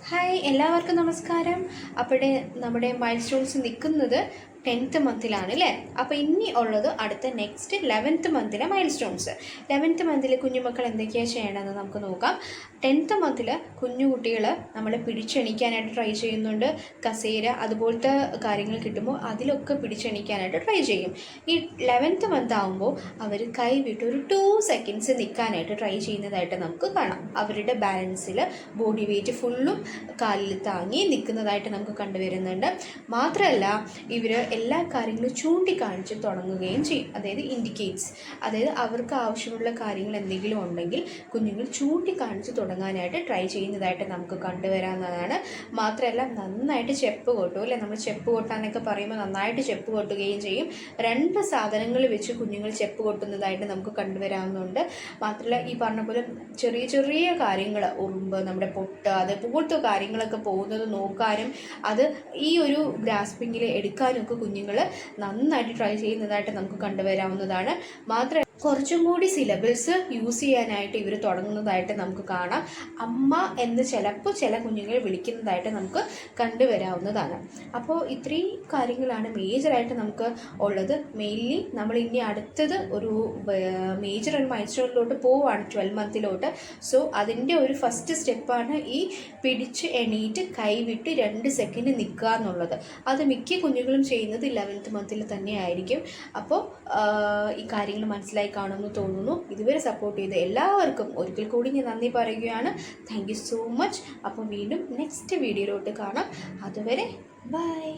Hi എല്ലാവർക്കും നമസ്കാരം. അപ്പോൾ നമ്മുടെ മൈൽ സ്റ്റോൺസ് നിൽക്കുന്നത് 10th മന്തിലാണ് അല്ലേ. അപ്പോൾ ഇനി ഉള്ളത് അടുത്ത നെക്സ്റ്റ് 11th മന്തിലെ മൈൽ സ്റ്റോൺസ്. 11th മന്തിൽ കുഞ്ഞുമക്കൾ എന്തൊക്കെയാണ് ചെയ്യേണ്ടതെന്ന് നമുക്ക് നോക്കാം. 10th മന്തിൽ കുഞ്ഞുകുട്ടികൾ നമ്മളെ പിടിച്ചെണിക്കാനായിട്ട് ട്രൈ ചെയ്യുന്നുണ്ട്. കസേര അതുപോലത്തെ കാര്യങ്ങൾ കിട്ടുമ്പോൾ അതിലൊക്കെ പിടിച്ചെണിക്കാനായിട്ട് ട്രൈ ചെയ്യും. ഈ 11th മന്ത് ആകുമ്പോൾ അവർ കൈ വിട്ട് ഒരു 2 സെക്കൻഡ്സ് നിൽക്കാനായിട്ട് ട്രൈ ചെയ്യുന്നതായിട്ട് നമുക്ക് കാണാം. അവരുടെ ബാലൻസിൽ ബോഡി വെയ്റ്റ് ഫുള്ളും കാലിൽ താങ്ങി നിൽക്കുന്നതായിട്ട് നമുക്ക് കണ്ടുവരുന്നുണ്ട്. മാത്രമല്ല ഇവർ എല്ലാ കാര്യങ്ങളും ചൂണ്ടിക്കാണിച്ച് തുടങ്ങുകയും ചെയ്യും. അതായത് ഇൻഡിക്കേറ്റ്സ്, അതായത് അവർക്ക് ആവശ്യമുള്ള കാര്യങ്ങൾ എന്തെങ്കിലും ഉണ്ടെങ്കിൽ കുഞ്ഞുങ്ങൾ ചൂണ്ടിക്കാണിച്ച് തുടങ്ങാനായിട്ട് ട്രൈ ചെയ്യുന്നതായിട്ട് നമുക്ക് കണ്ടുവരാവുന്നതാണ്. മാത്രമല്ല നന്നായിട്ട് ചെപ്പ് കൊട്ടും അല്ലേ. നമ്മൾ ചെപ്പ് കൊട്ടാനൊക്കെ പറയുമ്പോൾ നന്നായിട്ട് ചെപ്പ് കൊട്ടുകയും ചെയ്യും. 2 സാധനങ്ങൾ വെച്ച് കുഞ്ഞുങ്ങൾ ചെപ്പ് കൊട്ടുന്നതായിട്ട് നമുക്ക് കണ്ടുവരാവുന്നുണ്ട്. മാത്രമല്ല ഈ പറഞ്ഞ പോലെ ചെറിയ ചെറിയ കാര്യങ്ങൾ, ഉറുമ്പ്, നമ്മുടെ പൊട്ട്, അതുപോലത്തെ കാര്യങ്ങളൊക്കെ പോകുന്നത് നോക്കാനും അത് ഈ ഒരു ഗ്രാസ്പിങ്ങിൽ എടുക്കാനൊക്കെ കുഞ്ഞുങ്ങൾ നന്നായിട്ട് ട്രൈ ചെയ്യുന്നതായിട്ട് നമുക്ക് കണ്ടുവരാവുന്നതാണ്. മാത്രമല്ല കുറച്ചും കൂടി സിലബിൾസ് യൂസ് ചെയ്യാനായിട്ട് ഇവർ തുടങ്ങുന്നതായിട്ട് നമുക്ക് കാണാം. അമ്മ എന്ന് ചിലപ്പോൾ ചില കുഞ്ഞുങ്ങൾ വിളിക്കുന്നതായിട്ട് നമുക്ക് കണ്ടുവരാവുന്നതാണ്. അപ്പോൾ ഇത്രയും കാര്യങ്ങളാണ് മേജറായിട്ട് നമുക്ക് ഉള്ളത്. മെയിൻലി നമ്മൾ ഇനി അടുത്തത് ഒരു മേജർ ഒരു മൈൽസ്റ്റോണിലോട്ട് പോവുകയാണ് 12 മന്തിലോട്ട്. സോ അതിൻ്റെ ഒരു ഫസ്റ്റ് സ്റ്റെപ്പാണ് ഈ പിടിച്ച് എണീറ്റ് കൈവിട്ട് 2 സെക്കൻഡ് നിൽക്കുക എന്നുള്ളത്. അത് മിക്ക കുഞ്ഞുങ്ങളും ചെയ്യുന്നത് 11th മന്തിൽ തന്നെ ആയിരിക്കും. അപ്പോൾ ഈ കാര്യങ്ങൾ മനസ്സിലായി കാണുമെന്ന് തോന്നുന്നു. ഇതുവരെ സപ്പോർട്ട് ചെയ്ത എല്ലാവർക്കും ഒരിക്കൽ കൂടി ഞാൻ നന്ദി പറയുകയാണ്. Thank you so much. അപ്പോൾ വീണ്ടും നെക്സ്റ്റ് വീഡിയോയിലോട്ട് കാണാം. അതുവരെ ബൈ.